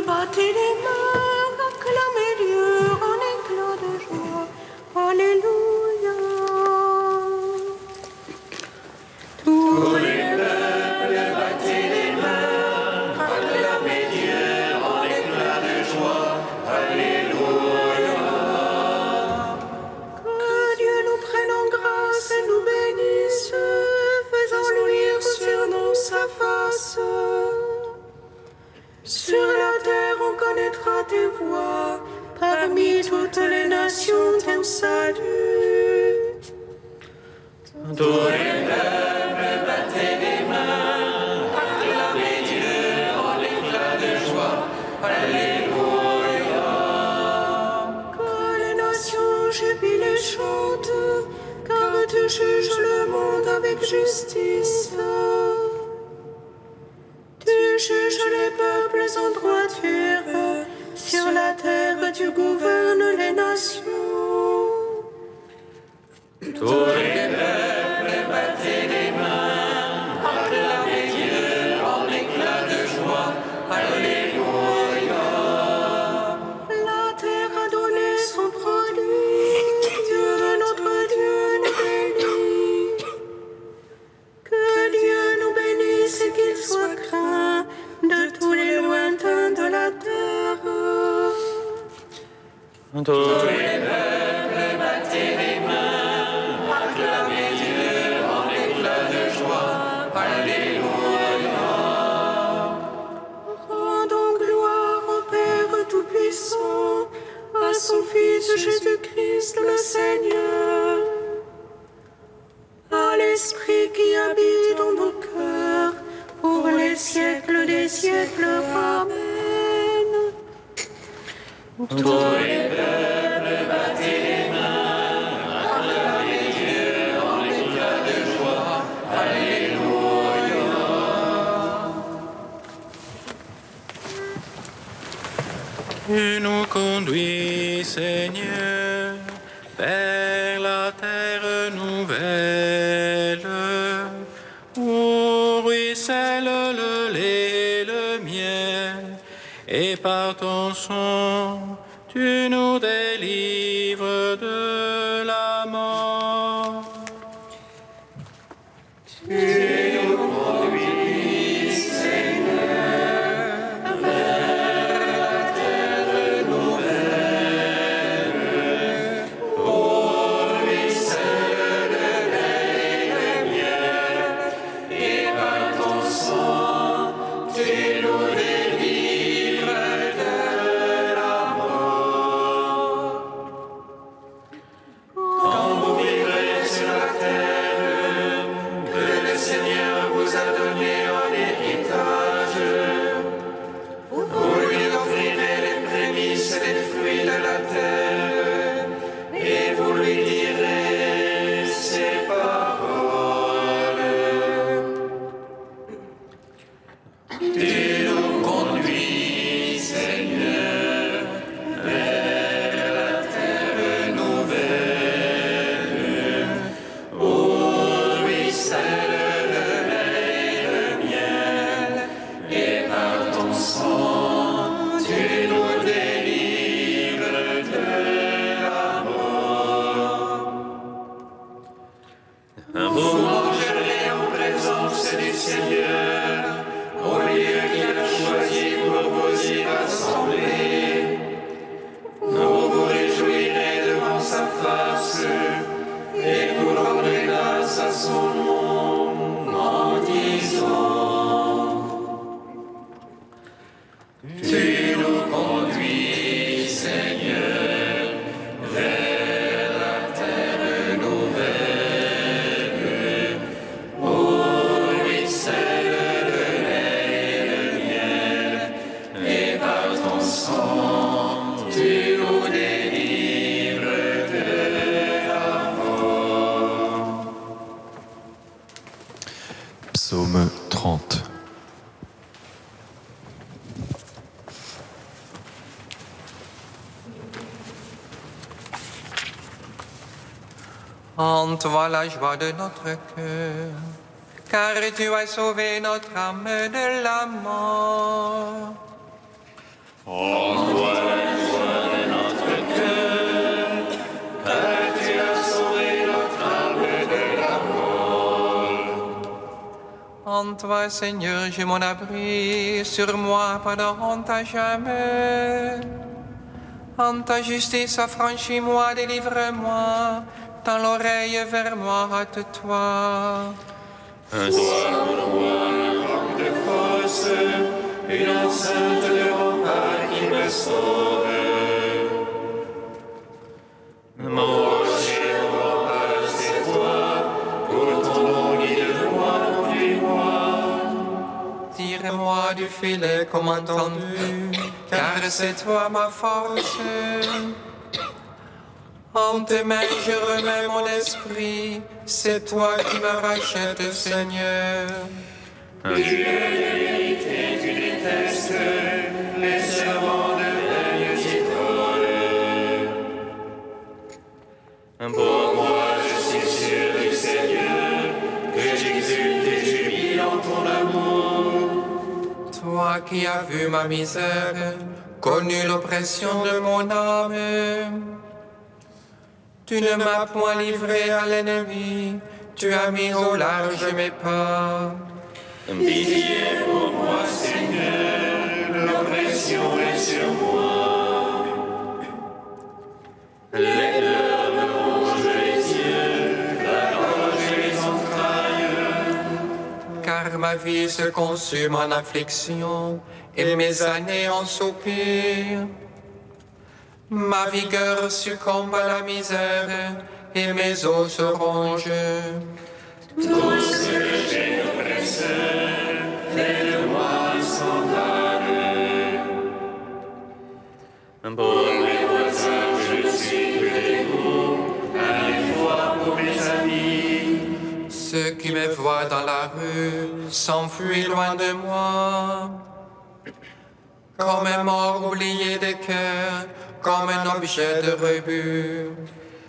Battez les mains, acclamez Dieu en éclats de joie. Alléluia. Tous les peuples, battez les mains, acclamez Dieu en éclats de joie. Alléluia. Que Dieu nous prenne en grâce et nous bénisse, faisant luire sur nous sa face. Sur la terre on connaîtra tes voies, parmi toutes les nations ton salut. Tous les peuples, battez les mains, acclamez Dieu en éclats de joie. Alléluia. Que les nations jubilent et chantent, car tu juges le monde avec justice. Tu juges les peuples en droiture, sur la terre tu gouvernes les nations. Tous les peuples, battez les mains, acclamez Dieu en éclats de joie. Alléluia. La terre a donné son produit, Dieu, notre Dieu, nous bénit. Que Dieu nous bénisse et qu'il soit craint de tous les lointains de la terre. Tous les peuples, battez les mains, acclamez Dieu en éclats de joie. Alléluia. Rendons gloire au Père Tout-Puissant, à son Fils Jésus-Christ le Seigneur, à l'Esprit qui habite dans nos cœurs, pour les siècles des siècles. Amen. Tous les peuples, battez les mains, acclamez Dieu en éclats de joie. Alléluia. Tu nous conduis, Seigneur, vers la terre nouvelle, où ruisselle le lait et le miel, et par ton sang, tu nous délivres de la mort. Tu nous conduis, Seigneur, vers la terre nouvelle, où ruisselle le lait et le miel, et par ton sang, tu nous délivres de la mort. Quand vous vivrez sur la terre, que le Seigneur vous a donné en héritage, vous lui offrirez les prémices des fruits de la terre, et vous lui direz ces paroles. Tu nous conduis, Seigneur, vers la terre nouvelle, où ruisselle le lait et le miel, et par ton sang, tu nous délivres de la mort. Vous mangerez en présence du Seigneur, au lieu qu'il a choisi pour vous y rassembler. Vous vous réjouirez devant sa face, et vous rendrez grâce à son nom en disant: Tu nous conduis, Seigneur, vers la terre nouvelle, où ruisselle le lait et le miel, et par ton sang, tu nous délivres de la mort. Psaume 30. En toi la joie de notre cœur, car tu as sauvé notre âme de la mort. En toi, Seigneur, j'ai mon abri, sur moi pas de honte à jamais. En ta justice, affranchis-moi, délivre-moi, tends l'oreille vers moi, hâte-toi. De force, une enceinte de rempart qui me sauve. Mon rocher, mon rempart, c'est toi, pour ton nom, guide-moi, conduis-moi. Tire-moi du filet comme entendu, car c'est toi ma force. En tes mains je remets mon esprit, c'est toi qui me rachètes, Seigneur. Dieu de vérité, tu détestes les servants de vaines idoles. Pour moi, je suis sûr du Seigneur, que j'exulte et jubile en ton amour. Toi qui as vu ma misère, connu l'oppression de mon âme. Tu ne m'as point livré à l'ennemi, tu as mis au large mes pas. Pitié pour moi, Seigneur, l'oppression est sur moi. Les pleurs me rongent les yeux, la gorge et les entrailles. Car ma vie se consume en affliction, et mes années en soupir. Ma vigueur succombe à la misère, et mes os se rongent. Tout ce que j'ai d'oppresseur, fais de moi un semblable. Pour mes voisins, je ne suis que dégoût, un effroi pour mes amis. Ceux qui me voient dans la rue s'enfuient loin de moi. Comme un mort oublié des cœurs, comme un objet de rebut.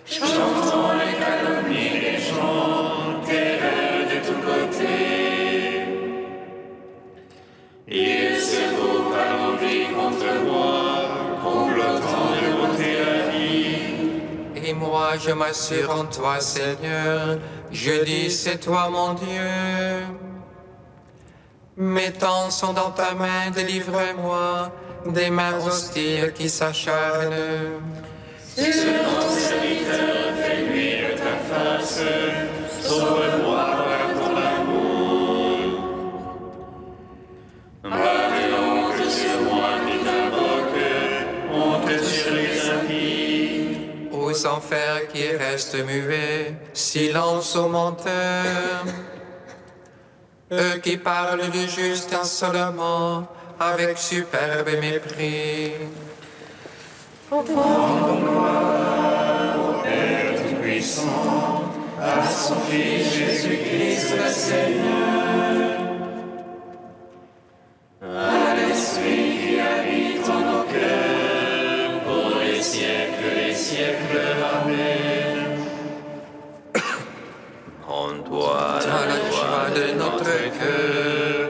J'entends les calomnies des gens, terreur de tous côtés. Ils se groupent à l'envie contre moi, complotant de m'ôter la vie. Et moi je m'assure en toi, Seigneur, je dis c'est toi mon Dieu. Mes temps sont dans ta main, délivre-moi des mains hostiles qui s'acharnent. Si ton serviteur fait luire ta face, sauve-moi par ton amour. Maintenant que sur moi qui t'invoque, honte sur les impies. Aux enfers qui restent muets, silence aux menteurs. Eux qui parlent du juste insolemment, avec superbe mépris. Père Tout-Puissant, à son Fils Jésus-Christ le Seigneur, à l'Esprit qui habite en nos cœurs, pour les siècles des siècles. Amen. Rends-toi À la joie de notre cœur,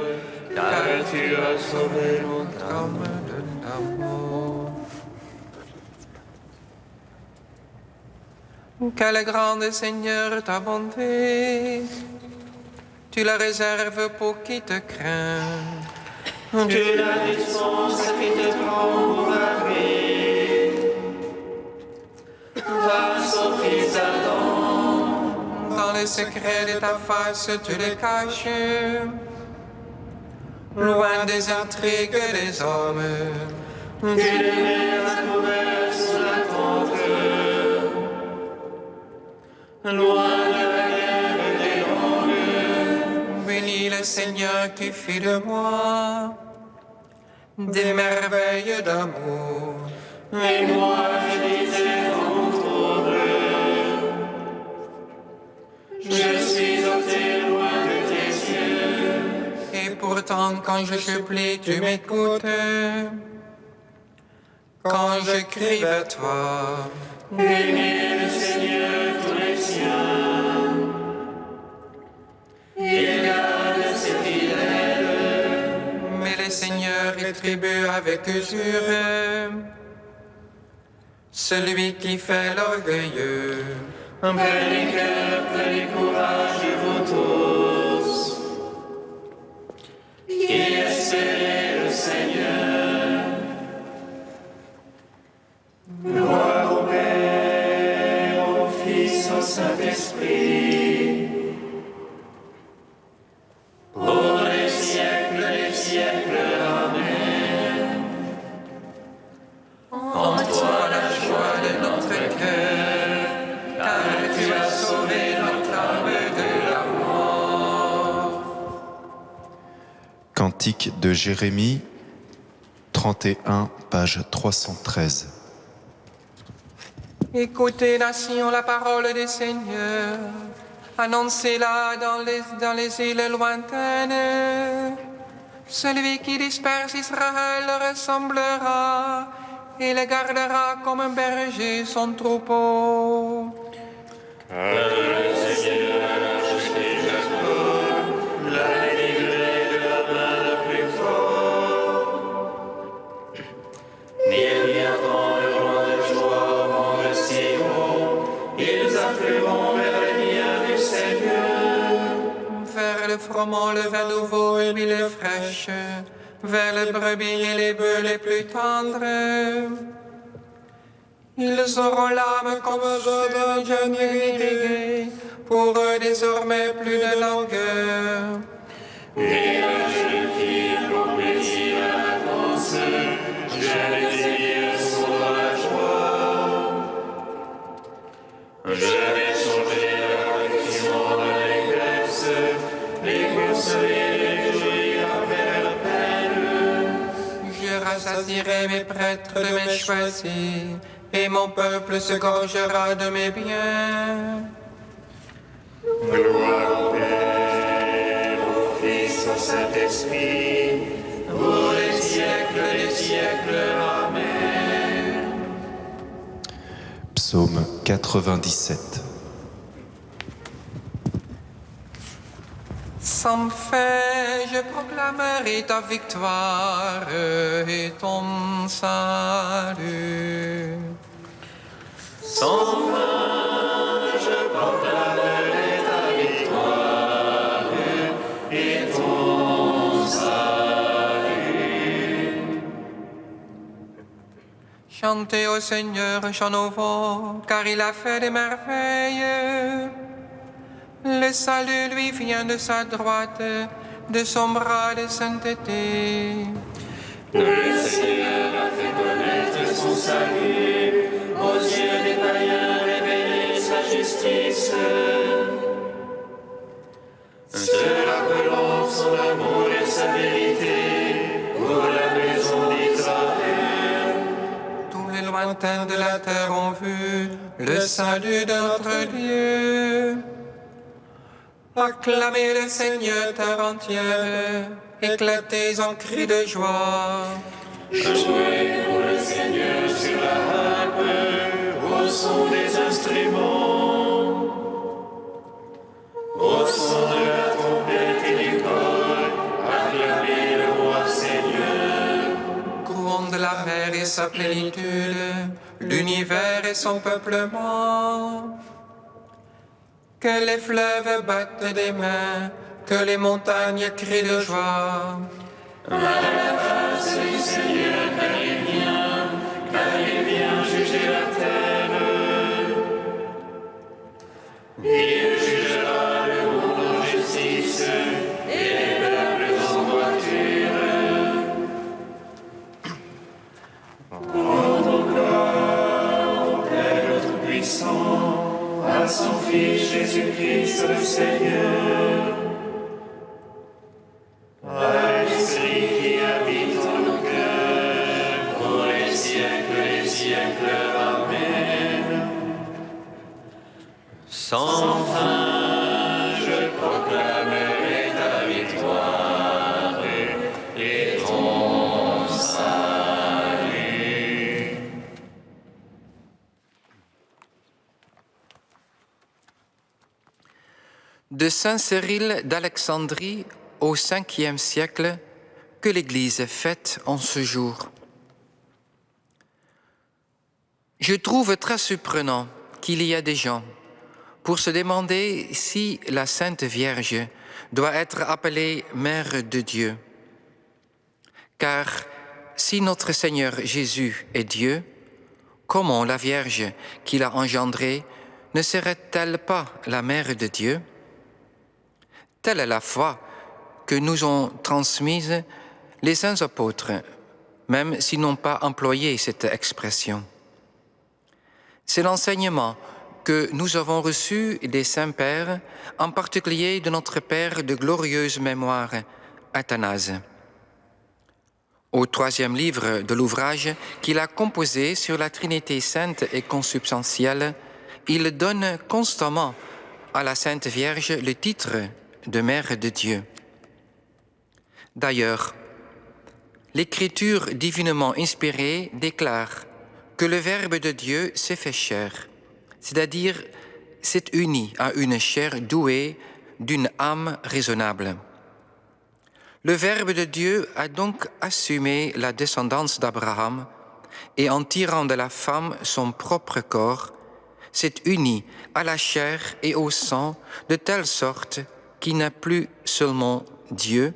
car tu as sauvé notre âme de l'amour. Quelle grande, Seigneur, ta bonté! Tu la réserves pour qui te craint. Tu la dispenses à qui te prend pour abri. Va, son Fils Adam. Dans les secrets de ta face, tu les caches. Loin des intrigues des hommes. Tu les mets à couvert sous la tente. Loin de la guerre des langues. Bénis le Seigneur qui fit de moi des merveilles d'amour. Et moi je disais dans mon trouble, je suis ôté loin de tes yeux. Et pourtant, quand je supplie, tu m'écoutes. Quand je crie vers toi, Bénis le Seigneur tous les siens. Il garde ses fidèles. mais le Seigneur, il rétribue avec usure. Celui qui fait l'orgueilleux, Prenez cœur, prenez courage, vous tous, qui espérez le Seigneur. Gloire au Père, au Fils, au Saint-Esprit, pour les siècles des siècles. Amen. en toi la joie de notre cœur, car tu as sauvé notre âme de la mort. Cantique de Jérémie, 31, page 313. Écoutez, nation, la parole des seigneurs. Annoncez-la dans les îles lointaines. Celui qui disperse Israël le ressemblera et le gardera comme un berger son troupeau. Vers le froment, le vin nouveau et l'huile fraîche, vers les brebis et les bœufs les plus tendres. Ils auront l'âme comme un jeune irrigué, pour eux désormais plus de langueur. Et la jeune fille pour plaisir à la danse, je désire sur la joie. Je vais changer l'affliction en allégresse, les consoler, les jouir avec la peine. Je rassasierai mes prêtres de mes choisis, et mon peuple se gorgera de mes biens. Gloire au Père, au Fils, au Saint-Esprit, pour les siècles des siècles. Amen. Psaume 97. Sans fin, je proclamerai ta victoire et ton salut. Sans fin, je proclamerai ta victoire et ton salut. Chantez au Seigneur un chant nouveau, car il a fait des merveilles. Le salut lui vient de sa droite, de son bras de sainteté. Le Seigneur a fait connaître son salut, aux yeux des païens révéler sa justice. Se rappelant son amour et sa vérité, pour la maison d'Israël. Tous les lointains de la terre ont vu le salut de notre Dieu. Acclamez le Seigneur terre entière, éclatez en cris de joie. Jouez pour le Seigneur sur la harpe, au son des instruments, au son de la trompette et du cor, acclamez le roi Seigneur. Couronne de la mer et sa plénitude, l'univers et son peuplement. Que les fleuves battent des mains, que les montagnes crient de joie. À la face du Seigneur, car il vient juger la terre. Il jugera le monde en justice et les peuples en droiture. Rendons gloire au Père Tout-Puissant, à son Fils Jésus-Christ le Seigneur. À l'Esprit qui habite en nos cœurs, pour les siècles et les siècles. Amen. Sans fin, je proclamerai ta victoire et ton salut. De Saint Cyril d'Alexandrie au 5e siècle, que l'Église fête en ce jour. Je trouve très surprenant qu'il y a des gens pour se demander si la Sainte Vierge doit être appelée Mère de Dieu. Car si notre Seigneur Jésus est Dieu, comment la Vierge qui l'a engendré ne serait-elle pas la Mère de Dieu? Telle est la foi que nous ont transmise les saints apôtres, même s'ils n'ont pas employé cette expression. C'est l'enseignement que nous avons reçu des saints pères, en particulier de notre père de glorieuse mémoire, Athanase. Au 3e livre de l'ouvrage qu'il a composé sur la Trinité sainte et consubstantielle, il donne constamment à la Sainte Vierge le titre de Mère de Dieu. D'ailleurs, l'Écriture divinement inspirée déclare que le Verbe de Dieu s'est fait chair, c'est-à-dire s'est uni à une chair douée d'une âme raisonnable. Le Verbe de Dieu a donc assumé la descendance d'Abraham et en tirant de la femme son propre corps, s'est uni à la chair et au sang de telle sorte qu'il n'est plus seulement Dieu,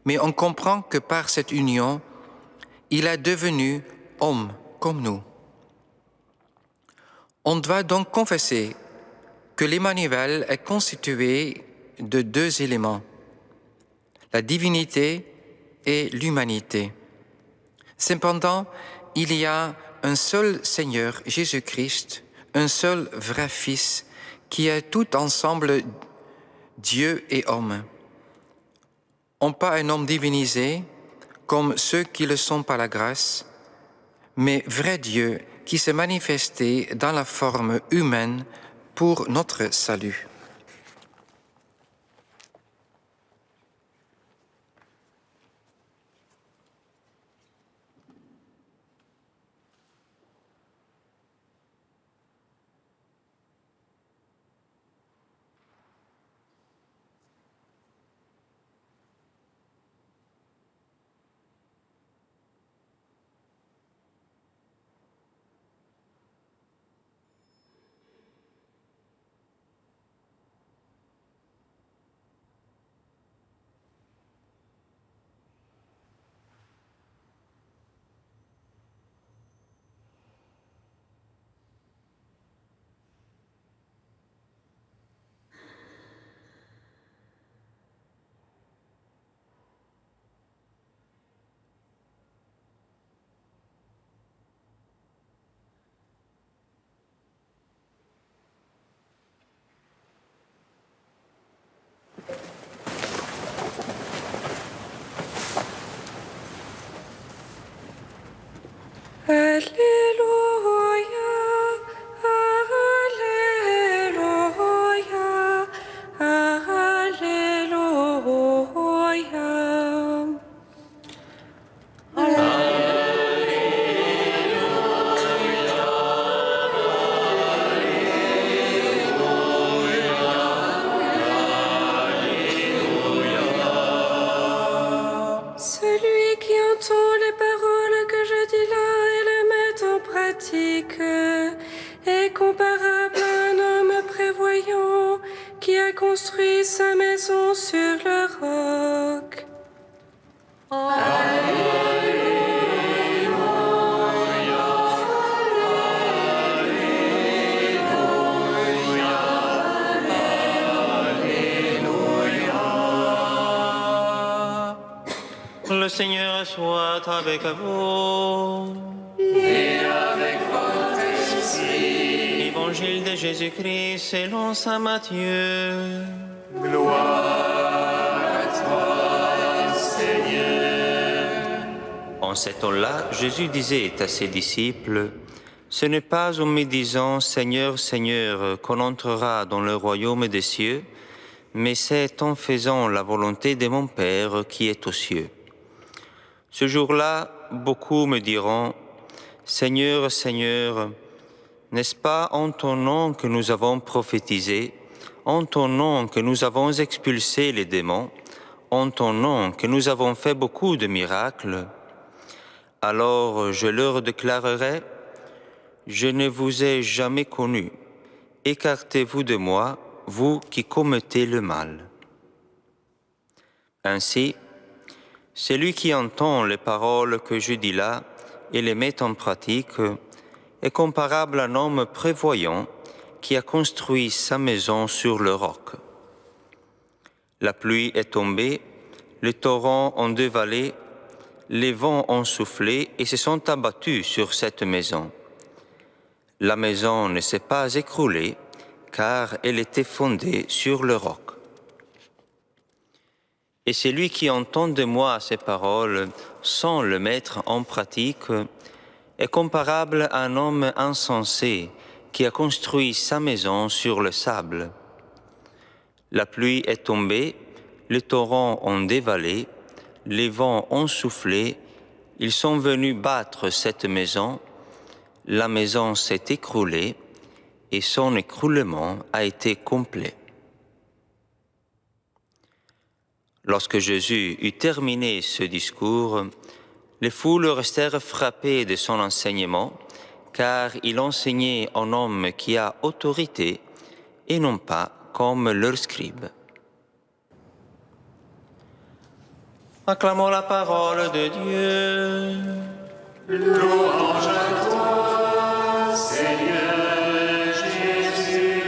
mais on comprend que par cette union, il est devenu homme comme nous. On doit donc confesser que l'Emmanuel est constitué de 2 éléments, la divinité et l'humanité. Cependant, il y a un seul Seigneur, Jésus-Christ, un seul vrai Fils, qui est tout ensemble Dieu et homme. On pas un homme divinisé, comme ceux qui le sont par la grâce, mais vrai Dieu qui s'est manifesté dans la forme humaine pour notre salut. Alléluia, Alléluia, Alléluia. Celui qui entend les paroles que je dis là et les met en pratique est comparable à un homme prévoyant qui a construit sa maison sur le roc. Le Seigneur soit avec vous. Et avec votre esprit. Évangile de Jésus-Christ selon saint Matthieu. Gloire à toi, Seigneur. En ce temps-là, Jésus disait à ses disciples, « Ce n'est pas en me disant « Seigneur, Seigneur » qu'on entrera dans le royaume des cieux, mais c'est en faisant la volonté de mon Père qui est aux cieux. » Ce jour-là, beaucoup me diront, « Seigneur, Seigneur, n'est-ce pas en ton nom que nous avons prophétisé, en ton nom que nous avons expulsé les démons, en ton nom que nous avons fait beaucoup de miracles, alors je leur déclarerai, je ne vous ai jamais connus, écartez-vous de moi, vous qui commettez le mal. Ainsi, celui qui entend les paroles que je dis là et les met en pratique est comparable à un homme prévoyant qui a construit sa maison sur le roc. La pluie est tombée, les torrents ont dévalé, les vents ont soufflé et se sont abattus sur cette maison. La maison ne s'est pas écroulée, car elle était fondée sur le roc. Et celui qui entend de moi ces paroles sans le mettre en pratique est comparable à un homme insensé qui a construit sa maison sur le sable. La pluie est tombée, les torrents ont dévalé, les vents ont soufflé, ils sont venus battre cette maison, la maison s'est écroulée et son écroulement a été complet. Lorsque Jésus eut terminé ce discours, les foules restèrent frappées de son enseignement, car il enseignait en homme qui a autorité et non pas comme leurs scribes. Acclamons la parole de Dieu. Louange à toi, Seigneur Jésus.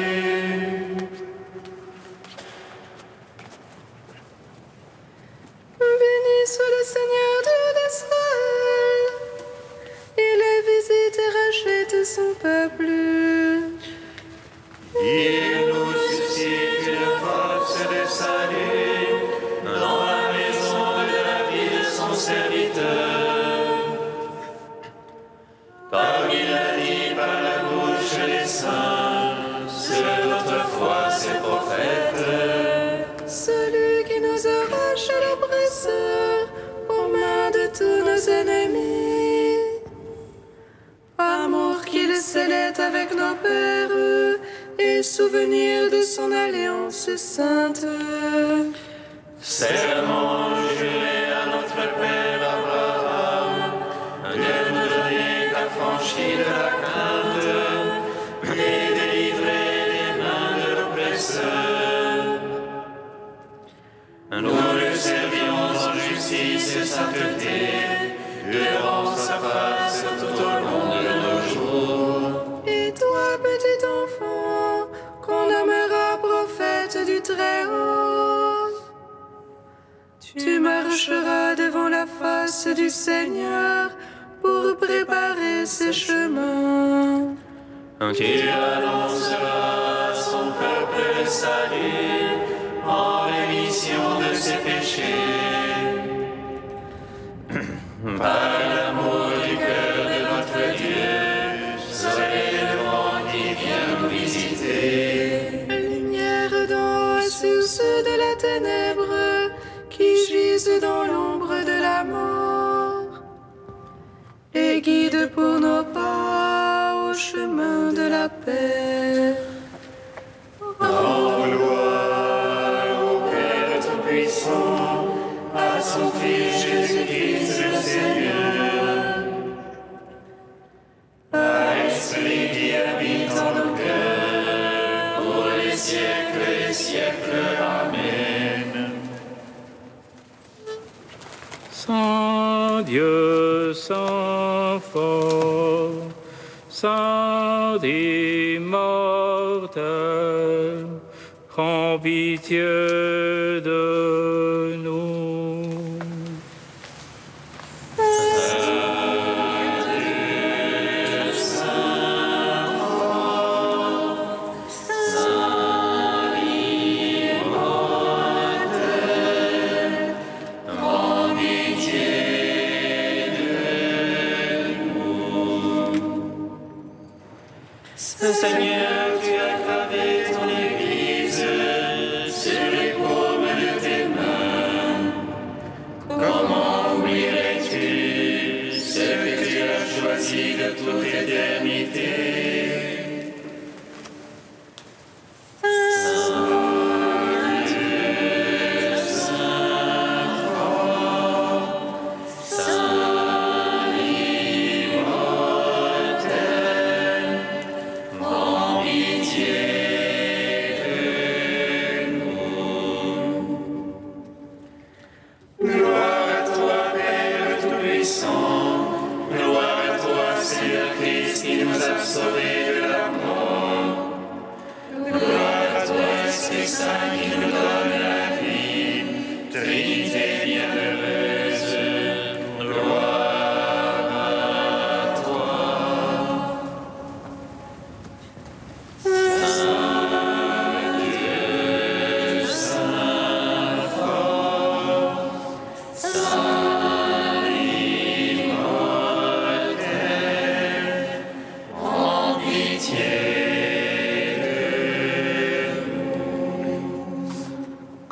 Béni soit le Seigneur Dieu d'Israël. Il visite et rachète son peuple. Il nous suscite une force de salut dans la maison de la vie de son serviteur. Comme il l'a dit par la bouche des saints, sur notre foi ses prophètes. Celui qui nous arrache à l'oppresseur, aux mains de tous nos ennemis. Amour qu'il scellait avec nos pères, et souvenir de son alliance sainte. Serment juré à notre Père Abraham, de nous donner l'affranchi de la crainte et délivrer les mains de l'oppresseur. Nous le servions en justice et sainteté, devant sa face tout au long de nos jours. Et toi, petit enfant, qu'on nommera prophète du Très-Haut, tu marcheras devant la face du Seigneur pour préparer ses chemins. Tu annonceras à son peuple le salut en rémission de ses péchés. Par l'amour du cœur de notre Dieu, soleil levant qui vient nous visiter. Lumière d'en haut, source de la ténèbre, qui gise dans l'ombre de la mort, et guide pour nos pas au chemin de la paix. En gloire au Père Tout-Puissant, à son Fils Jésus-Christ le Seigneur, à l'Esprit qui habite en nos cœurs, pour les siècles des siècles. Amen. Saint Dieu, Saint fort, Saint immortel, prends pitié de nous. Seigneur, tu as gravé ton Église sur les paumes de tes mains.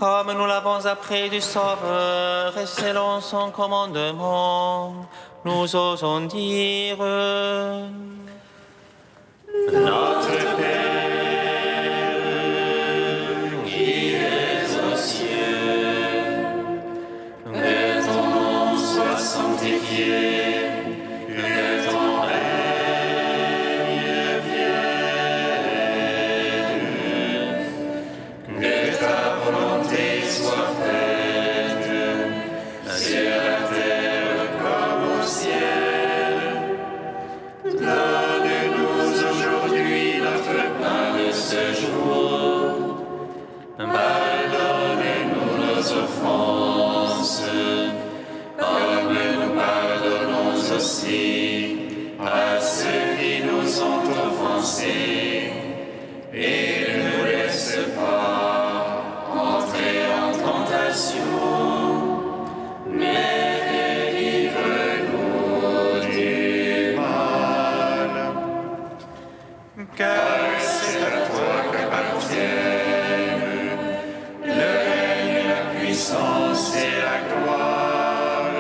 Comme nous l'avons appris du Sauveur et selon son commandement, nous osons dire: Notre Père, qui es aux cieux, que ton nom soit sanctifié, que ton règne vienne, que ta volonté soit faite sur la terre comme au ciel. Donne-nous aujourd'hui notre pain de ce jour. Pardonne-nous nos offenses, comme nous pardonnons aussi à ceux qui nous ont offensés. Et ne nous laisse pas entrer en tentation, mais délivre-nous du mal. Car c'est à toi qu'appartiennent le règne, la puissance et la gloire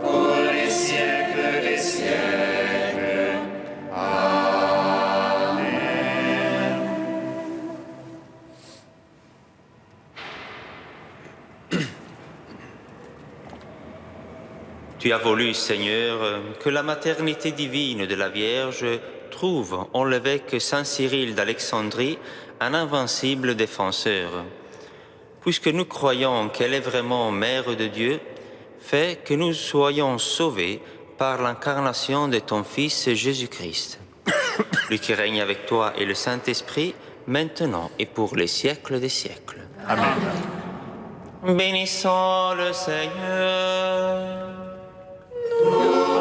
pour les siècles des siècles. Amen. Tu as voulu, Seigneur, que la maternité divine de la Vierge trouve en l'évêque Saint Cyril d'Alexandrie un invincible défenseur. Puisque nous croyons qu'elle est vraiment Mère de Dieu, fais que nous soyons sauvés par l'incarnation de ton Fils Jésus-Christ. Lui qui règne avec toi et le Saint-Esprit, maintenant et pour les siècles des siècles. Amen. Bénissons le Seigneur. Nous